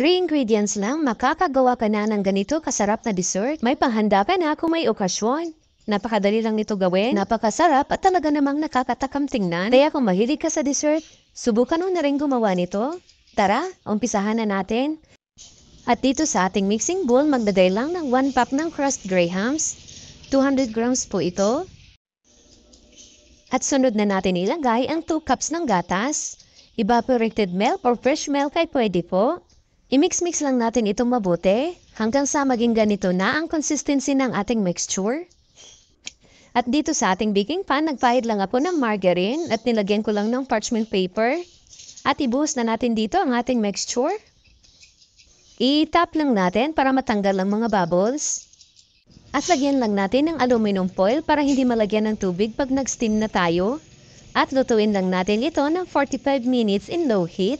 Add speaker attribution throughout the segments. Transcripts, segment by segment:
Speaker 1: 3 ingredients lang, makakagawa ka na ng ganito kasarap na dessert. May panghanda ka na kung may okasyon. Napakadali lang nito gawin, napakasarap at talaga namang nakakatakam tingnan. Kaya kung mahilig ka sa dessert, subukan mo na rin gumawa nito. Tara, umpisahan na natin. At dito sa ating mixing bowl, magdagay lang ng 1 cup ng crushed grahams. 200 grams po ito. At sunod na natin ilagay ang 2 cups ng gatas. Evaporated milk or fresh milk ay pwede po. I-mix-mix lang natin itong mabuti hanggang sa maging ganito na ang consistency ng ating mixture. At dito sa ating baking pan, nagpahid lang ako ng margarine at nilagyan ko lang ng parchment paper. At ibuhos na natin dito ang ating mixture. I-tap lang natin para matanggal ang mga bubbles. At lagyan lang natin ng aluminum foil para hindi malagyan ng tubig pag nag-steam na tayo. At lutuin lang natin ito ng 45 minutes in low heat.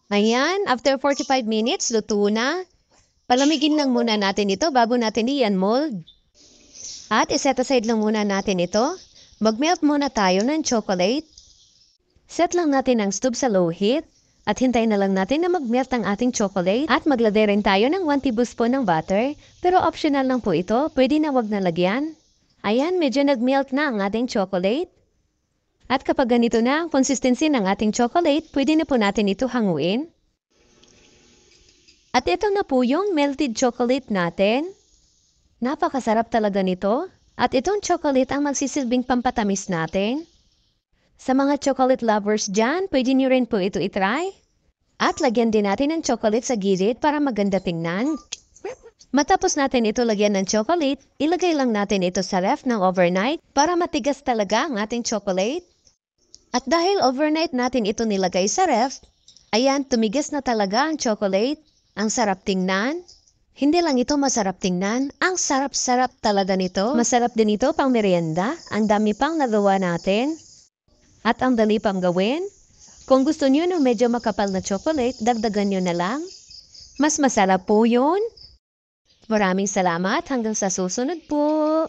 Speaker 1: Ayan, after 45 minutes, luto na. Palamigin lang muna natin ito bago natin i-unmold. At iset aside lang muna natin ito. Mag-melt muna tayo ng chocolate. Set lang natin ang stove sa low heat. At hintayin na lang natin na mag-melt ang ating chocolate. At maglagay rin tayo ng 1 tablespoon ng butter. Pero optional lang po ito. Pwede na wag na lagyan. Ayan, medyo nag-melt na ang ating chocolate. At kapag ganito na ang consistency ng ating chocolate, pwede na po natin ito hanguin. At ito na po yung melted chocolate natin. Napakasarap talaga nito. At itong chocolate ang magsisilbing pampatamis natin. Sa mga chocolate lovers dyan, pwede nyo rin po ito itry. At lagyan din natin ng chocolate sa gilid para maganda tingnan. Matapos natin ito lagyan ng chocolate, ilagay lang natin ito sa ref ng overnight para matigas talaga ang ating chocolate. At dahil overnight natin ito nilagay sa ref, ayan, tumigas na talaga ang chocolate. Ang sarap tingnan. Hindi lang ito masarap tingnan, ang sarap-sarap talaga nito. Masarap din ito pang merienda, ang dami pang nagawa natin. At ang dali pang gawin. Kung gusto niyo ng medyo makapal na chocolate, dagdagan niyo na lang. Mas masarap po yun. Maraming salamat hanggang sa susunod po.